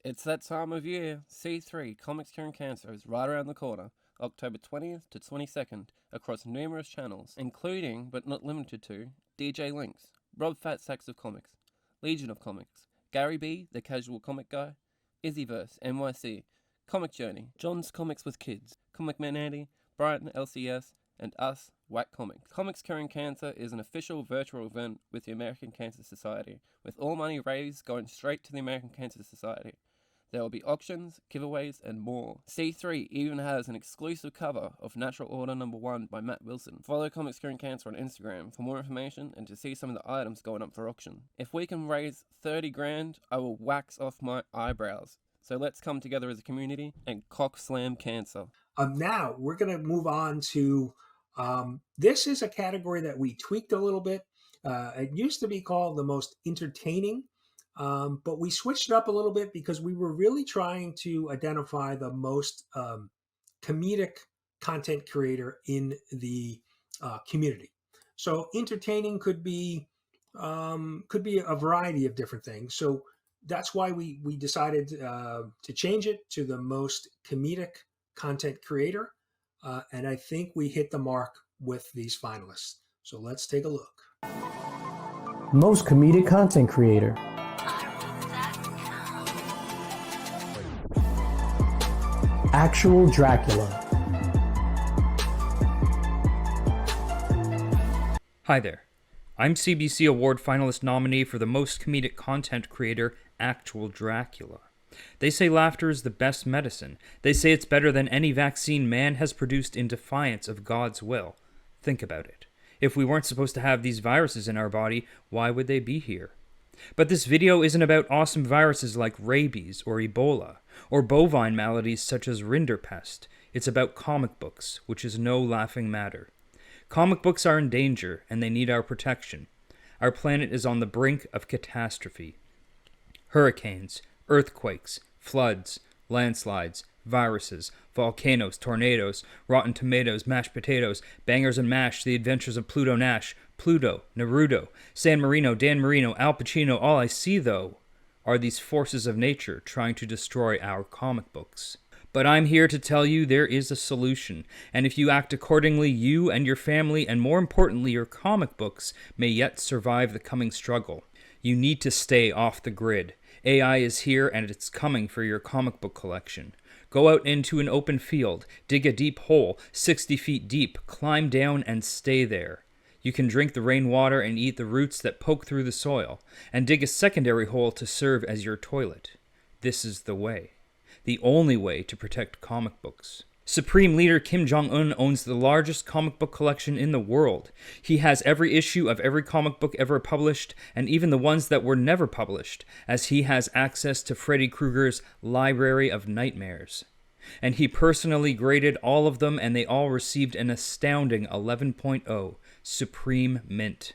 It's that time of year. C3 Comics Curing Cancer is right around the corner, October 20th to 22nd, across numerous channels, including, but not limited to, DJ Links, Rob Fat Sacks of Comics, Legion of Comics, Gary B, the Casual Comic Guy, Izzyverse, NYC, Comic Journey, John's Comics with Kids, Comic Man Andy, Brighton LCS, and us, Whack Comics. Comics Curing Cancer is an official virtual event with the American Cancer Society, with all money raised going straight to the American Cancer Society. There will be auctions, giveaways, and more. C3 even has an exclusive cover of Natural Order No. 1 by Matt Wilson. Follow Comics Curing Cancer on Instagram for more information and to see some of the items going up for auction. If we can raise 30 grand, I will wax off my eyebrows. So let's come together as a community and cock slam cancer. Now we're going to move on to, this is a category that we tweaked a little bit. It used to be called the most entertaining, but we switched it up a little bit because we were really trying to identify the most comedic content creator in the community. So entertaining could be a variety of different things. So that's why we decided to change it to the most comedic content creator. And I think we hit the mark with these finalists. So let's take a look. Most comedic content creator. Actual Dracula. Hi there. I'm CBC Award finalist nominee for the most comedic content creator, Actual Dracula. They say laughter is the best medicine. They say it's better than any vaccine man has produced in defiance of God's will. Think about it. If we weren't supposed to have these viruses in our body, why would they be here? But this video isn't about awesome viruses like rabies or Ebola, or bovine maladies such as rinderpest. It's about comic books, which is no laughing matter. Comic books are in danger, and they need our protection. Our planet is on the brink of catastrophe. Hurricanes, earthquakes, floods, landslides, viruses, volcanoes, tornadoes, rotten tomatoes, mashed potatoes, bangers and mash, the adventures of Pluto Nash, Pluto, Naruto, San Marino, Dan Marino, Al Pacino. All I see, though, are these forces of nature trying to destroy our comic books. But I'm here to tell you there is a solution, and if you act accordingly, you and your family, and more importantly, your comic books, may yet survive the coming struggle. You need to stay off the grid. AI is here, and it's coming for your comic book collection. Go out into an open field, dig a deep hole, 60 feet deep, climb down and stay there. You can drink the rainwater and eat the roots that poke through the soil, and dig a secondary hole to serve as your toilet. This is the way. The only way to protect comic books. Supreme Leader Kim Jong-un owns the largest comic book collection in the world. He has every issue of every comic book ever published, and even the ones that were never published, as he has access to Freddy Krueger's Library of Nightmares. And he personally graded all of them, and they all received an astounding 11.0 Supreme Mint.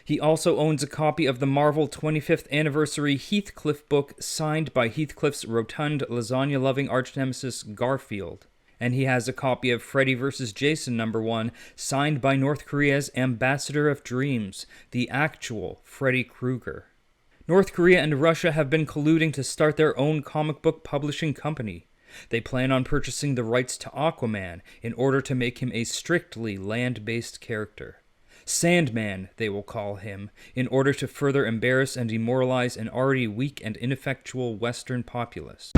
He also owns a copy of the Marvel 25th Anniversary Heathcliff book signed by Heathcliff's rotund, lasagna-loving arch-nemesis Garfield. And he has a copy of Freddy vs. Jason No. 1 signed by North Korea's Ambassador of Dreams, the actual Freddy Krueger. North Korea and Russia have been colluding to start their own comic book publishing company. They plan on purchasing the rights to Aquaman in order to make him a strictly land-based character. Sandman, they will call him, in order to further embarrass and demoralize an already weak and ineffectual Western populace.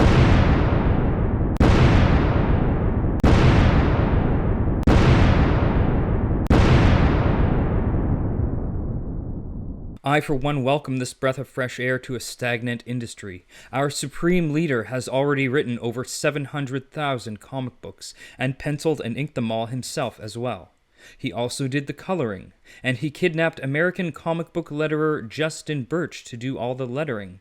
I, for one, welcome this breath of fresh air to a stagnant industry. Our supreme leader has already written over 700,000 comic books, and penciled and inked them all himself as well. He also did the coloring, and he kidnapped American comic book letterer Justin Birch to do all the lettering.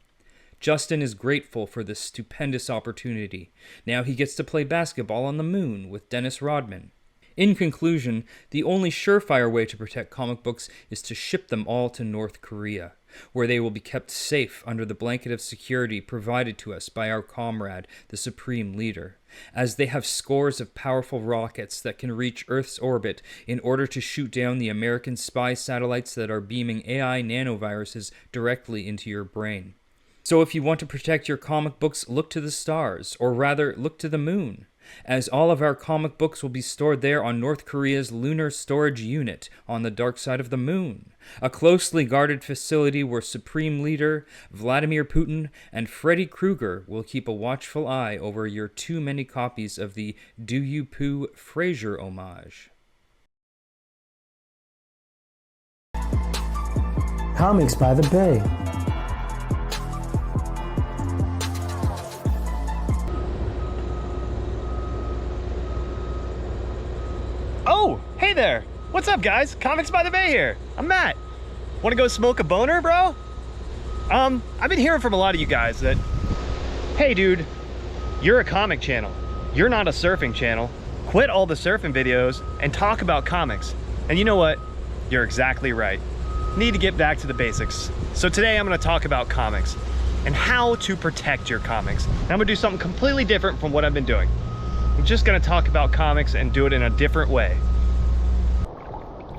Justin is grateful for this stupendous opportunity. Now he gets to play basketball on the moon with Dennis Rodman. In conclusion, the only surefire way to protect comic books is to ship them all to North Korea, where they will be kept safe under the blanket of security provided to us by our comrade, the Supreme Leader, as they have scores of powerful rockets that can reach Earth's orbit in order to shoot down the American spy satellites that are beaming AI nanoviruses directly into your brain. So if you want to protect your comic books, look to the stars, or rather, look to the moon, as all of our comic books will be stored there on North Korea's lunar storage unit on the dark side of the moon, a closely guarded facility where Supreme Leader Vladimir Putin and Freddy Krueger will keep a watchful eye over your too many copies of the Do You Poo Frasier homage. Comics by the Bay. Oh, hey there. What's up, guys? Comics by the Bay here. I'm Matt. Want to go smoke a boner, bro? I've been hearing from a lot of you guys that, hey, dude, you're a comic channel. You're not a surfing channel. Quit all the surfing videos and talk about comics. And you know what? You're exactly right. Need to get back to the basics. So today I'm going to talk about comics and how to protect your comics. And I'm going to do something completely different from what I've been doing. I'm just gonna talk about comics and do it in a different way.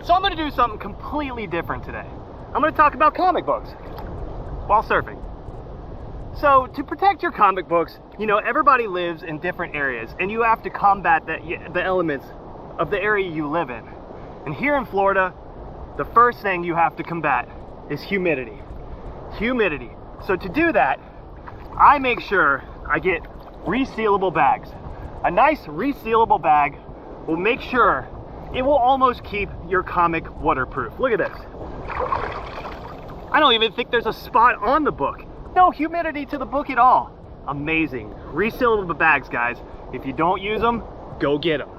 So I'm gonna do something completely different today. I'm gonna talk about comic books while surfing. So to protect your comic books, you know, everybody lives in different areas and you have to combat the elements of the area you live in. And here in Florida, the first thing you have to combat is humidity. Humidity. So to do that, I make sure I get resealable bags. A nice resealable bag will make sure it will almost keep your comic waterproof. Look at this. I don't even think there's a spot on the book. No humidity to the book at all. Amazing. Resealable bags, guys. If you don't use them, go get them.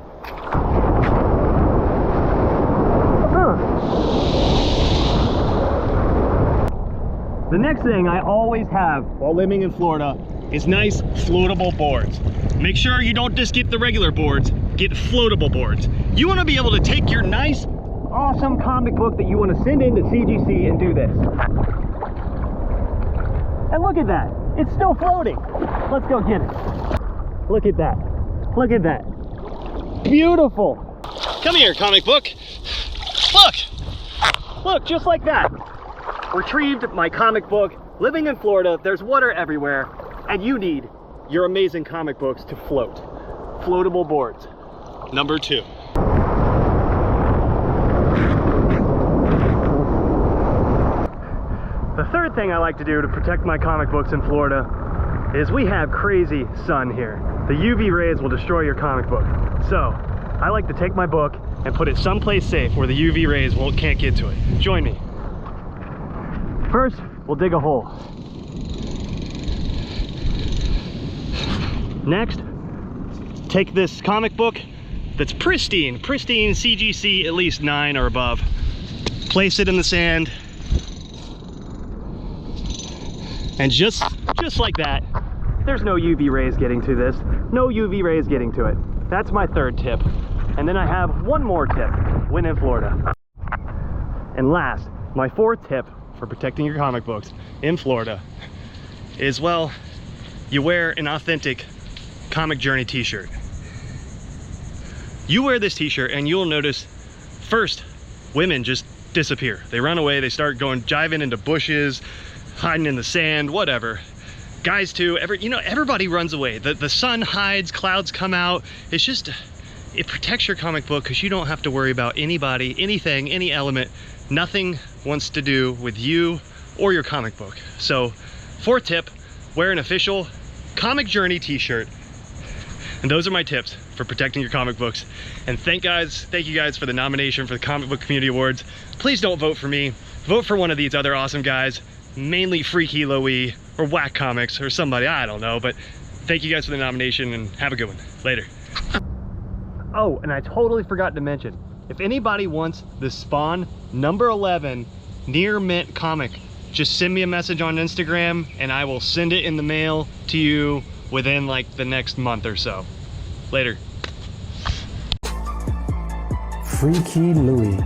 The next thing I always have while living in Florida is nice floatable boards. Make sure you don't just get the regular boards, get floatable boards. You want to be able to take your nice, awesome comic book that you want to send into CGC and do this. And look at that, it's still floating. Let's go get it. Look at that, look at that. Beautiful. Come here, comic book. Look, just like that. Retrieved my comic book. Living in Florida, there's water everywhere, and you need your amazing comic books to float. Floatable boards. Number 2. The third thing I like to do to protect my comic books in Florida is we have crazy sun here. The UV rays will destroy your comic book. So I like to take my book and put it someplace safe where the UV rays can't get to it. Join me. First, we'll dig a hole. Next, take this comic book that's pristine CGC at least 9 or above. Place it in the sand. And just like that, there's no UV rays getting to this. No UV rays getting to it. That's my third tip. And then I have one more tip when in Florida. And last, my fourth tip for protecting your comic books in Florida is, well, you wear an authentic Comic Journey t-shirt. You wear this t-shirt and you'll notice first, women just disappear. They run away, they start jiving into bushes, hiding in the sand, whatever. Guys too, everybody runs away. The sun hides, clouds come out. It's just, it protects your comic book because you don't have to worry about anybody, anything, any element. Nothing wants to do with you or your comic book. So, fourth tip, wear an official Comic Journey t-shirt. And those are my tips for protecting your comic books. And thank you guys for the nomination for the Comic Book Community Awards. Please don't vote for me. Vote for one of these other awesome guys, mainly Freaky Louie or Whack Comics or somebody, I don't know. But thank you guys for the nomination and have a good one. Later. Oh, and I totally forgot to mention, if anybody wants the Spawn number 11 Near Mint comic, just send me a message on Instagram and I will send it in the mail to you within like the next month or so. Later. Freaky Louie.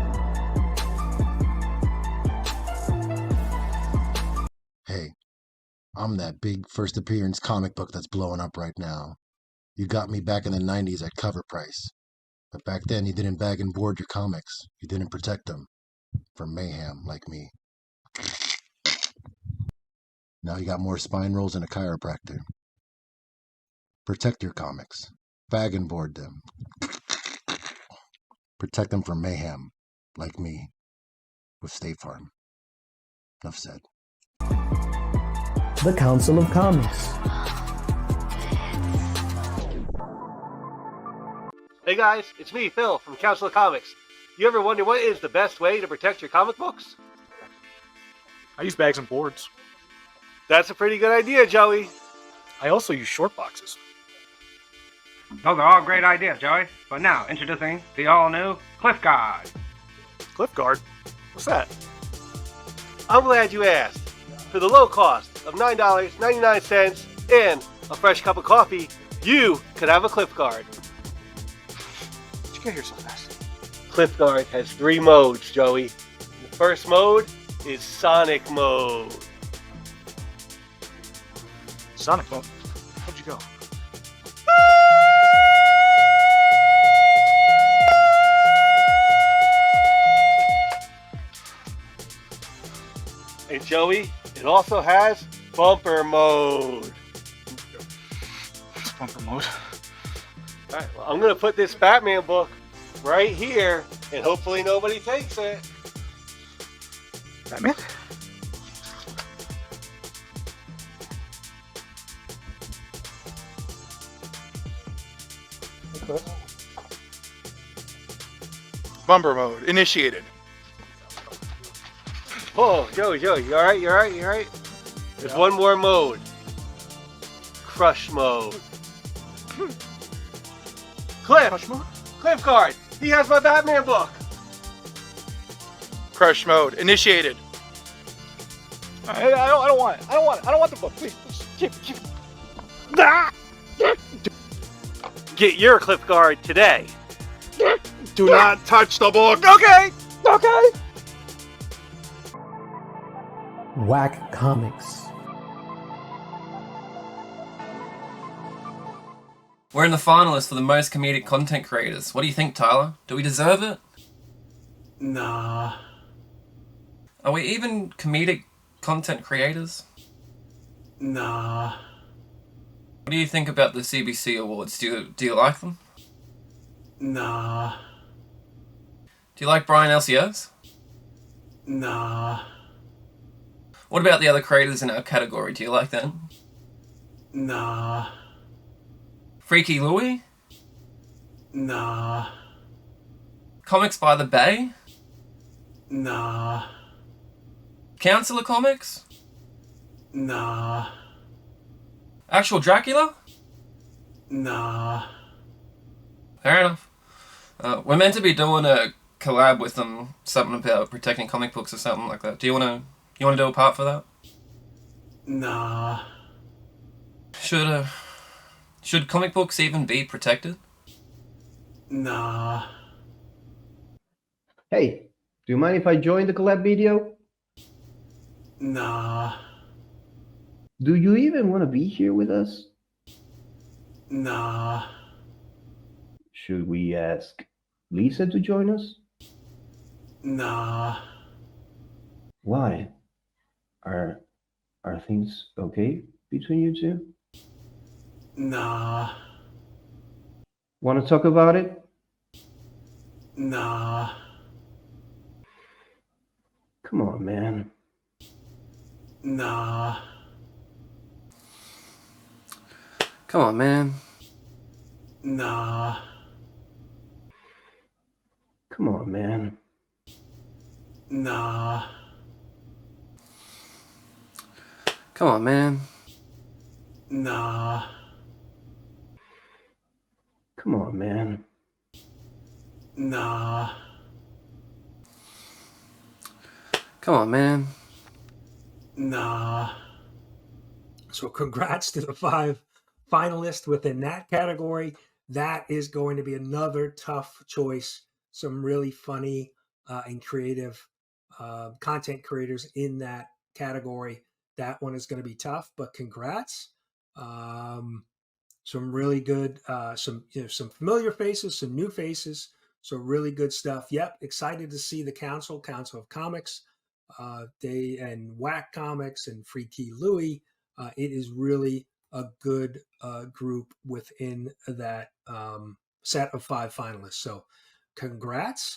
Hey, I'm that big first appearance comic book that's blowing up right now. You got me back in the 90s at cover price. But back then you didn't bag and board your comics. You didn't protect them from mayhem like me. Now you got more spine rolls and a chiropractor. Protect your comics. Bag and board them. Protect them from mayhem, like me, with State Farm. Enough said. The Council of Comics. Hey guys, it's me, Phil, from Council of Comics. You ever wonder what is the best way to protect your comic books? I use bags and boards. That's a pretty good idea, Joey. I also use short boxes. Those are all great ideas, Joey. But now, introducing the all-new Cliff Guard. Cliff Guard? What's that? I'm glad you asked. For the low cost of $9.99 and a fresh cup of coffee, you could have a Cliff Guard. How'd you get here so fast? Cliff Guard has 3 modes, Joey. The first mode is Sonic mode. Sonic mode? How'd you go? And Joey, it also has Bumper mode. Bumper mode. Alright, well, I'm going to put this Batman book right here, and hopefully nobody takes it. Batman? Bumper mode initiated. Oh, Joey, you alright? You alright? There's one more mode. Crush mode. Cliff! Crush mode? Cliff Guard! He has my Batman book! Crush mode initiated. I don't want it. I don't want the book. Please, keep it. Ah! Get your Cliff Guard today. Do not touch the book. Okay! Whack Comics. We're in the finalists for the most comedic content creators. What do you think, Tyler? Do we deserve it? Nah. Are we even comedic content creators? Nah. What do you think about the CBC awards? Do you like them? Nah. Do you like Brian LCS? Nah. What about the other creators in our category? Do you like them? Nah. Freaky Louie? Nah. Comics by the Bay? Nah. Council of Comics? Nah. Actual Dracula? Nah. Fair enough. We're meant to be doing a collab with them, something about protecting comic books or something like that. Do you wanna do a part for that? Nah. Should comic books even be protected? Nah. Hey, do you mind if I join the collab video? Nah. Do you even want to be here with us? Nah. Should we ask Lisa to join us? Nah. Why? Are things okay between you two? Nah. Want to talk about it? Nah. Come on, man. Nah. Come on, man. Nah. Come on, man. Nah. Come on, man. Nah. Come on, man. Nah. Come on, man. Nah. So congrats to the 5 finalists within that category. That is going to be another tough choice. Some really funny and creative content creators in that category. That one is going to be tough, but congrats. Some really good, some familiar faces, some new faces. So really good stuff. Yep, excited to see the Council of Comics they and Whack Comics and Free T Louie. It is really a good group within that set of 5 finalists. So congrats.